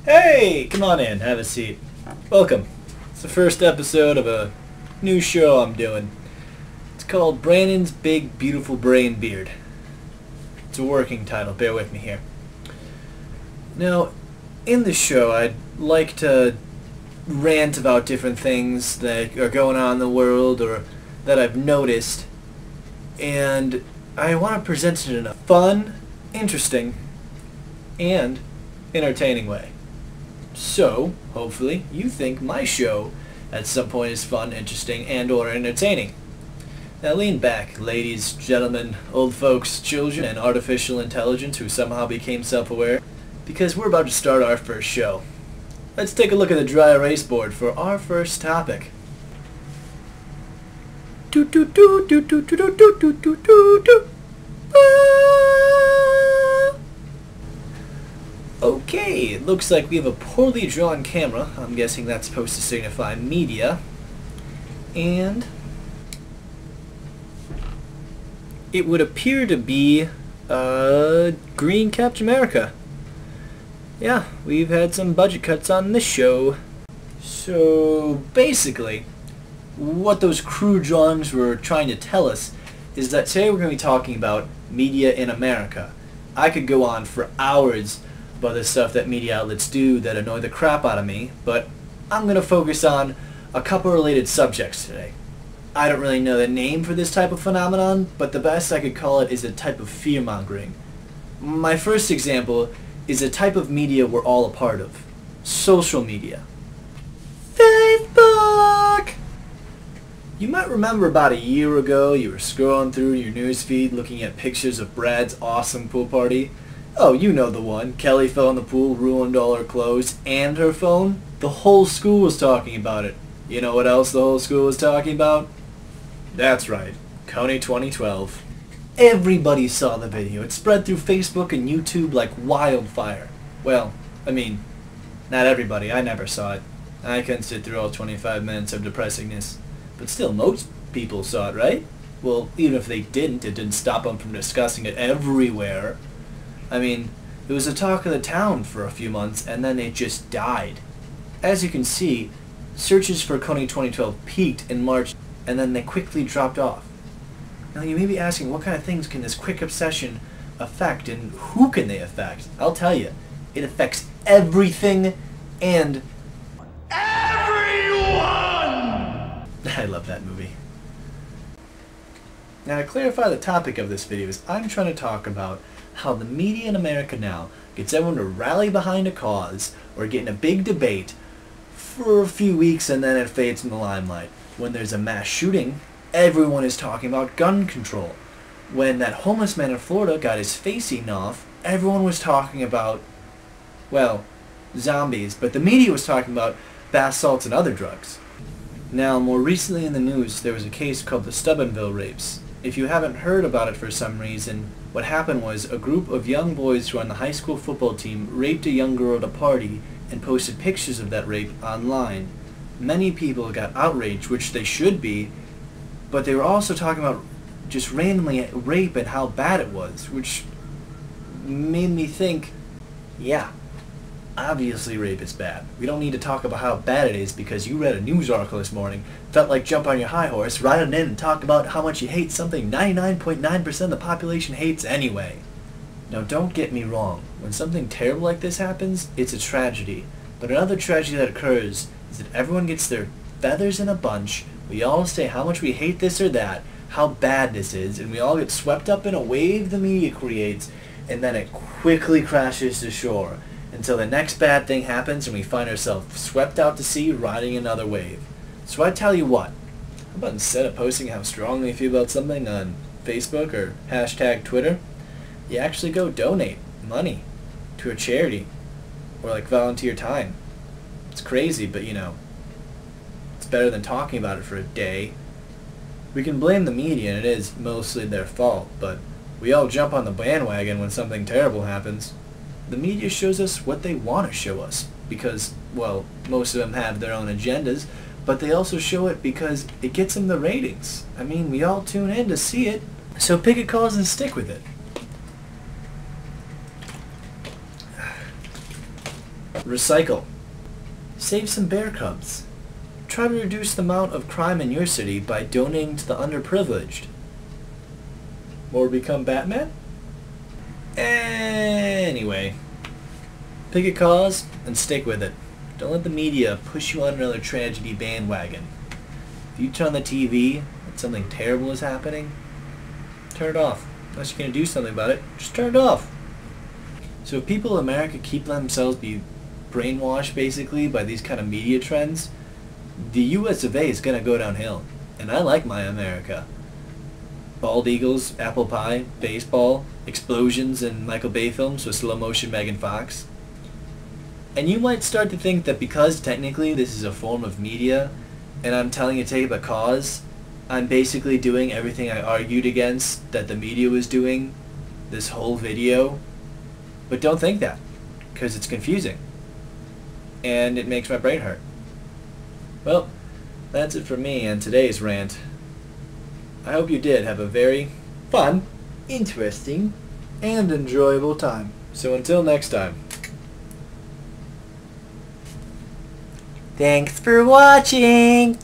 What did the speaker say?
Hey, come on in, have a seat. Welcome. It's the first episode of a new show I'm doing. It's called Brandon's Big Beautiful Brain Beard. It's a working title, bear with me here. Now, in the show I'd like to rant about different things that are going on in the world or that I've noticed, and I want to present it in a fun, interesting, and entertaining way. So, hopefully, you think my show at some point is fun, interesting, and or entertaining. Now lean back, ladies, gentlemen, old folks, children, and artificial intelligence who somehow became self-aware, because we're about to start our first show. Let's take a look at the dry erase board for our first topic. Okay, it looks like we have a poorly drawn camera. I'm guessing that's supposed to signify media. And it would appear to be green Captain America. Yeah, we've had some budget cuts on this show. So basically, what those crude drawings were trying to tell us is that today we're going to be talking about media in America. I could go on for hours about the stuff that media outlets do that annoy the crap out of me, but I'm going to focus on a couple related subjects today. I don't really know the name for this type of phenomenon, but the best I could call it is a type of fear-mongering. My first example is a type of media we're all a part of. Social media. Facebook! You might remember about a year ago you were scrolling through your newsfeed looking at pictures of Brad's awesome pool party. Oh, you know the one. Kelly fell in the pool, ruined all her clothes and her phone. The whole school was talking about it. You know what else the whole school was talking about? That's right. Kony 2012. Everybody saw the video. It spread through Facebook and YouTube like wildfire. Well, I mean, not everybody. I never saw it. I couldn't sit through all 25 minutes of depressingness. But still, most people saw it, right? Well, even if they didn't, it didn't stop them from discussing it everywhere. I mean, it was the talk of the town for a few months, and then it just died. As you can see, searches for Kony 2012 peaked in March, and then they quickly dropped off. Now you may be asking, what kind of things can this quick obsession affect, and who can they affect? I'll tell you, it affects everything and everyone! I love that movie. Now to clarify the topic of this video is I'm trying to talk about how the media in America now gets everyone to rally behind a cause or get in a big debate for a few weeks and then it fades from the limelight. When there's a mass shooting, everyone is talking about gun control. When that homeless man in Florida got his face eaten off, everyone was talking about, well, zombies, but the media was talking about bath salts and other drugs. Now, more recently in the news, there was a case called the Steubenville rapes. If you haven't heard about it for some reason, what happened was a group of young boys who were on the high school football team raped a young girl at a party and posted pictures of that rape online. Many people got outraged, which they should be, but they were also talking about just randomly rape and how bad it was, which made me think, yeah, obviously rape is bad. We don't need to talk about how bad it is because you read a news article this morning, felt like jump on your high horse, ride on in and talk about how much you hate something 99.9% of the population hates anyway. Now don't get me wrong, when something terrible like this happens, it's a tragedy. But another tragedy that occurs is that everyone gets their feathers in a bunch, we all say how much we hate this or that, how bad this is, and we all get swept up in a wave the media creates, and then it quickly crashes to shore until the next bad thing happens and we find ourselves swept out to sea riding another wave. So I tell you what, how about instead of posting how strongly you feel about something on Facebook or hashtag Twitter, you actually go donate money to a charity or like volunteer time. It's crazy, but you know, it's better than talking about it for a day. We can blame the media and it is mostly their fault, but we all jump on the bandwagon when something terrible happens. The media shows us what they want to show us because, well, most of them have their own agendas, but they also show it because it gets them the ratings. I mean, we all tune in to see it, so pick a cause and stick with it. Recycle. Save some bear cubs. Try to reduce the amount of crime in your city by donating to the underprivileged. Or become Batman? Anyway, pick a cause and stick with it. Don't let the media push you on another tragedy bandwagon. If you turn on the TV and something terrible is happening, turn it off. Unless you're going to do something about it, just turn it off. So if people in America keep letting themselves be brainwashed basically by these kind of media trends, the US of A is going to go downhill. And I like my America. Bald eagles, apple pie, baseball, explosions in Michael Bay films with slow motion Megan Fox. And you might start to think that because technically this is a form of media and I'm telling you to take up a cause, I'm basically doing everything I argued against that the media was doing this whole video. But don't think that, because it's confusing. And it makes my brain hurt. Well, that's it for me and today's rant. I hope you did have a very fun, interesting, and enjoyable time. So until next time. Thanks for watching!